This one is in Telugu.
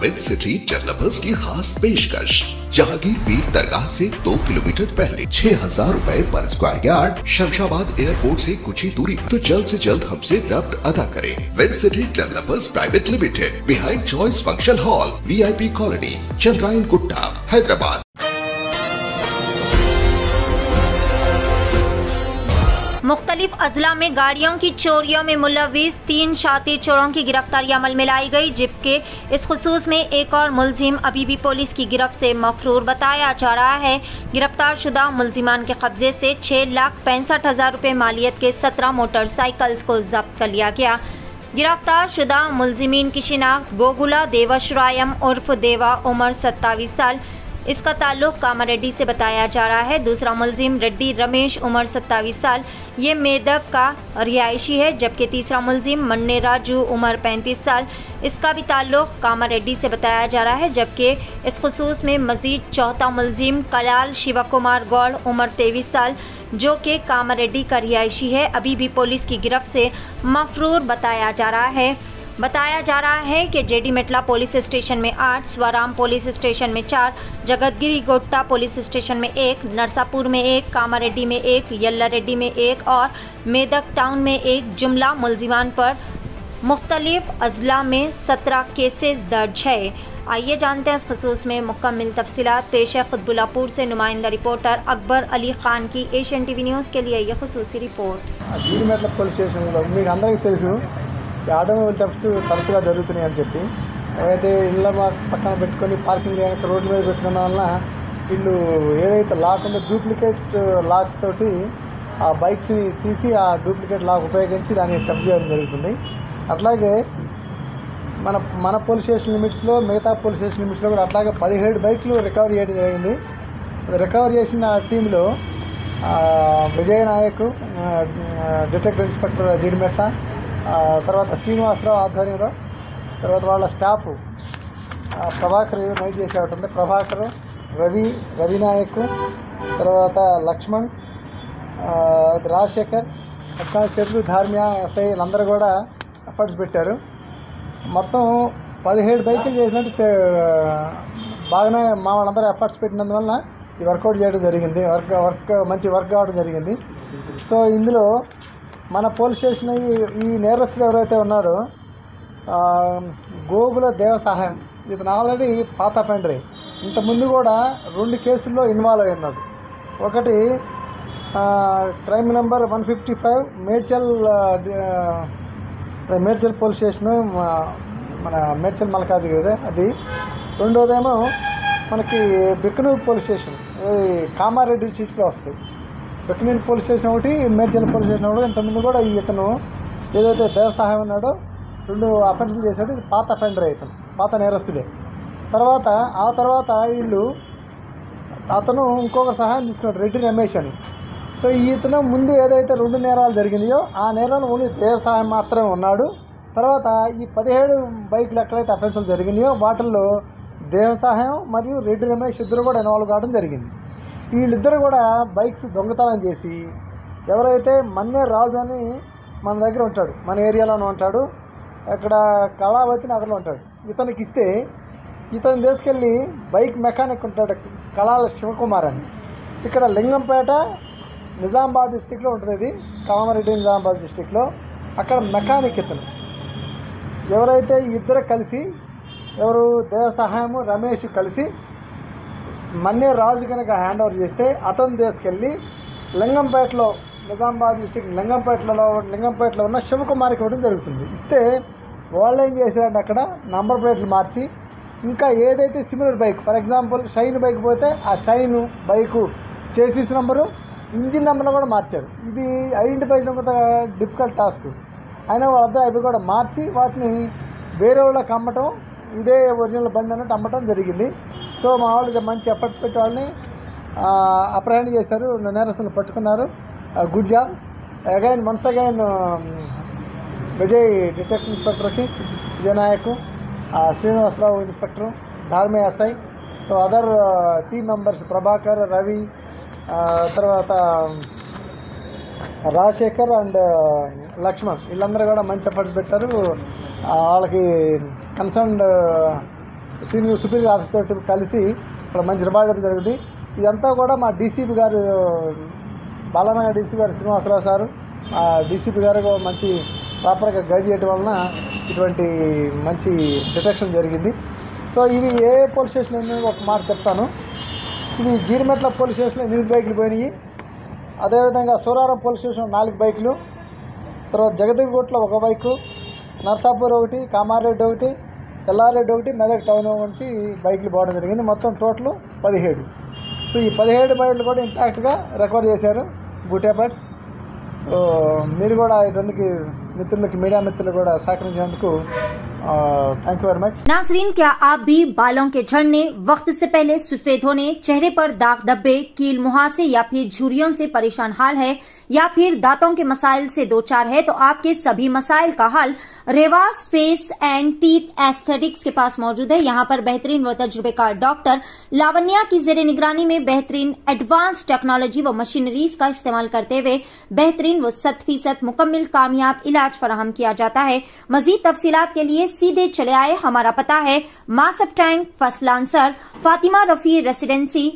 विद सिटी डेवलपर्स की खास पेशकश। जहांगीर पीर दरगाह से 2 किलोमीटर पहले 6,000 रुपए पर स्क्वायर यार्ड, शमशाबाद एयरपोर्ट से कुछ ही दूरी पर। तो जल्द से जल्द हमसे रब्त अदा करें। With city developers private limited, behind choice function hall, VIP colony, Chandrayan Gutta, Hyderabad. मुख्तलिफ अजला में गाड़ियों की चोरियों में मुलविस 3 शातिर चोरों की गिरफ्तारी अमल में लाई गई, जबकि इस खुसूस में एक और मुलजिम अभी भी पुलिस की गिरफ्त से मफरूर बताया जा रहा है। गिरफ्तार शुदा मुलजिमान के कब्जे से 6,65,000 रुपये मालियत के 17 मोटरसाइकिल्स को जब्त कर लिया गया। गिरफ्तार शुदा मुलजिमीन की शिनाख्त गोगुला देवाश्रायम उर्फ देवा, उम्र 27 साल, इसका ताल्लुक कामारेड्डी से बताया जा रहा है। दूसरा मुलजिम रेड्डी रमेश, उम्र 27 साल, ये मेदक का रिहायशी है, जबकि तीसरा मुलजिम मन्ने राजू, उम्र 35 साल, इसका भी ताल्लुक कामारेड्डी से बताया जा रहा है। जबकि इस खुसूस में मजीद चौथा मुलजिम कलाल शिवा कुमार गौड़, उम्र 23 साल, जो कि कामारेड्डी का रिहायशी है, अभी भी पुलिस की गिरफ्त से मफरूर बताया जा रहा है। बताया जा रहा है कि जेडी मेटला पुलिस स्टेशन में 8, स्वराम पुलिस स्टेशन में 4, जगतगिरी गोट्टा पुलिस स्टेशन में 1, नरसापुर में 1, कामारेड्डी में 1, यल्ला रेड्डी में 1 और मेदक टाउन में 1 जुमला मुलजिमान पर मुख्तलिफ अजला में 17 केसेस दर्ज है। आइए जानते हैं इस खसूस में मुकम्मल तफसीलात। पेश है खुतबुल्लापुर से नुमाइंदा रिपोर्टर अकबर अली खान की एशियन टीवी न्यूज़ के लिए यह खसूसी रिपोर्ट। जेडी मेटला पुलिस स्टेशन మీకు అందరికీ తెలుసు ఆటోమొబైల్ థెఫ్ట్స్ తరచుగా జరుగుతున్నాయని చెప్పి ఎవరైతే ఇళ్ళ పక్కన పెట్టుకొని పార్కింగ్ చేయడానికి రోడ్ల మీద పెట్టుకున్న వల్ల వీళ్ళు ఏదైతే లాక్ ఉందో డూప్లికేట్ లాక్స్ తోటి ఆ బైక్స్ని తీసి ఆ డూప్లికేట్ లాక్ ఉపయోగించి దాన్ని థెఫ్ట్ చేయడం జరుగుతుంది। అట్లాగే మన పోలీస్ స్టేషన్ లిమిట్స్లో మిగతా పోలీస్ స్టేషన్ లిమిట్స్లో కూడా అట్లాగే 17 బైక్లు రికవరీ చేయడం జరిగింది। రికవరీ చేసిన టీంలో విజయ నాయక్, డిటెక్టివ్ ఇన్స్పెక్టర్ జీడి మెట్ల, తర్వాత శ్రీనివాసరావు ఆధ్వర్యంలో, తర్వాత వాళ్ళ స్టాఫ్ ప్రభాకర్ నైట్ చేసేవాటి ఉంది, ప్రభాకర్, రవి నాయక్, తర్వాత లక్ష్మణ్, రాజశేఖర్, కానిస్టేబుల్, ధార్మియా, ఎస్ఐ అందరూ కూడా ఎఫర్ట్స్ పెట్టారు। మొత్తం 17 బైక్లు చేసినట్టు బాగానే మా వాళ్ళందరూ ఎఫర్ట్స్ పెట్టినందువల్ల ఈ వర్కౌట్ చేయడం జరిగింది, మంచి వర్క్ కావడం జరిగింది। సో ఇందులో మన పోలీస్ స్టేషన్ ఈ నేరస్తులు ఎవరైతే ఉన్నారో గోగుల దేవ సహాయం, ఇతను ఆల్రెడీ పాత అఫెండర్, ఇంతకుముందు కూడా 2 కేసుల్లో ఇన్వాల్వ్ అయి ఉన్నాడు। ఒకటి crime number 155 Medchal police station, మన మేడ్చల్ మల్కాజీ కదా అది। రెండోదేమో మనకి బిక్కనూరు పోలీస్ స్టేషన్, కామారెడ్డి డిస్ట్రిక్ట్లో వస్తుంది। బిక్కనూరు పోలీస్ స్టేషన్ ఒకటి, మేడ్చల్ పోలీస్ స్టేషన్ ఒకటి। ఇంతకుముందు కూడా ఇతను ఏదైతే దేవ సహాయం ఉన్నాడో 2 అఫెన్సులు చేశాడు, ఇది పాత అఫెండర్, ఇతను పాత నేరస్తుడే। ఆ తర్వాత వీళ్ళు అతను ఇంకొకరు సహాయం తీసుకున్నాడు, రెడ్డి రమేష్ అని। సో ఇతను ముందు ఏదైతే 2 నేరాలు జరిగినాయో ఆ నేరాలు ఓన్లీ దేవ సహాయం మాత్రమే ఉన్నాడు। తర్వాత ఈ 17 బైక్లు ఎక్కడైతే అఫెన్సులు జరిగినాయో వాటిల్లో దేవ సహాయం మరియు రెడ్డి రమేష్ ఇద్దరు కూడా ఇన్వాల్వ్ కావడం జరిగింది। వీళ్ళిద్దరు కూడా బైక్స్ దొంగతనం చేసి, ఎవరైతే మన్నే రాజు అని మన దగ్గర ఉంటాడు, మన ఏరియాలోనే ఉంటాడు, అక్కడ కళావతి నగర్లో ఉంటాడు, ఇతనికి ఇస్తే ఇతను తీసుకెళ్ళి బైక్ మెకానిక్ ఉంటాడు కళాల శివకుమార్ అని, ఇక్కడ లింగంపేట నిజామాబాద్ డిస్టిక్లో ఉంటుంది, ఇది కామారెడ్డి నిజామాబాద్ డిస్టిక్లో, అక్కడ మెకానిక్ ఇతను। ఎవరైతే ఇద్దరు కలిసి, ఎవరు దేవ సహాయము రమేష్ కలిసి మన్నే రాజు కనుక హ్యాండ్ ఓవర్ చేస్తే అతను తీసుకెళ్ళి లింగంపేటలో, నిజామాబాద్ డిస్టిక్ లింగంపేటలో ఉన్న శివకుమార్కి ఇవ్వడం జరుగుతుంది। ఇస్తే వాళ్ళు ఏం చేశారంటే అక్కడ నంబర్ ప్లేట్లు మార్చి, ఇంకా ఏదైతే similar bike, for example shine bike పోతే ఆ shine bike chassis number, engine నెంబర్లో కూడా మార్చారు। ఇది ఐడెంటిఫై చేయడం కొంత డిఫికల్ట్ టాస్క్, అయినా వాళ్ళందరూ అవి కూడా మార్చి వాటిని వేరే వాళ్ళకి అమ్మటం, ఇదే ఒరిజినల్ బండి అన్నట్టు అమ్మటం జరిగింది। సో మా వాళ్ళు మంచి ఎఫర్ట్స్ పెట్టి వాళ్ళని అప్రహెండ్ చేశారు, నేరస్తులను పట్టుకున్నారు, good job. Once again Vijay detective ఇన్స్పెక్టర్కి, Vijaya Nayak, Srinivasarao inspector, Dharmiya SI, so other team members Prabhakar, Ravi, తర్వాత రాజశేఖర్ అండ్ లక్ష్మణ్, వీళ్ళందరూ కూడా మంచి ఎఫర్ట్స్ పెట్టారు। వాళ్ళకి కన్సర్న్డ్ సీనియర్ సుపీరియర్ ఆఫీసర్ తోటి కలిసి ఇక్కడ మంచి రివార్డ్ జరిగింది. ఇదంతా కూడా మా డీసీపీ గారు బాలానగర్ డీసీపీ గారు శ్రీనివాసరావు సారు డీసీపీ గారు మంచి ప్రాపర్గా గైడ్ చేయడం వలన ఇటువంటి మంచి డిటెక్షన్ జరిగింది. సో ఇవి ఏ పోలీస్ స్టేషన్లో ఒక మాట చెప్తాను. ఇవి జీడిమెట్ల పోలీస్ స్టేషన్లో 8 బైకులు పోయినాయి. అదేవిధంగా సూరారం పోలీస్ స్టేషన్లో 4 బైకులు, తర్వాత జగదగిరిగుట్టలో 1 బైకు, నర్సాపూర్ 1, కామారెడ్డి 1, ఎల్లారెడ్డి 1, మెదక్ టౌన్ నుంచి బైకులు పోవడం జరిగింది. మొత్తం టోటల్ 17. సో ఈ 17 బైకులు కూడా ఇంటాక్ట్గా రికవర్ చేశారు బూటే బర్డ్స్. సో మీరు కూడా ఇటువంటి మిత్రులకి మీడియా మిత్రులు కూడా సహకరించినందుకు थैंक यू वेरी मच। नाजरीन, क्या आप भी बालों के झड़ने, वक्त से पहले सफेद होने, चेहरे पर दाग धब्बे, कील मुहासे या फिर झुर्रियों से परेशान हाल है या फिर दांतों के मसाइल से दो चार है तो आपके सभी मसाइल का हल Revas face and teeth aesthetics के पास मौजूद है। यहाँ पर बेहतरीन व तजुर्बेकार डॉक्टर लावण्या की जेर निगरानी में बेहतरीन एडवांस टेक्नोलॉजी व मशीनरीज का इस्तेमाल करते हुए बेहतरीन व 100% मुकम्मल कामयाब इलाज फराहम किया जाता है। मजीद तफसीलात के लिए सीधे चले आए। हमारा पता है Masab tank, first lancer, Fatima Rafi residency,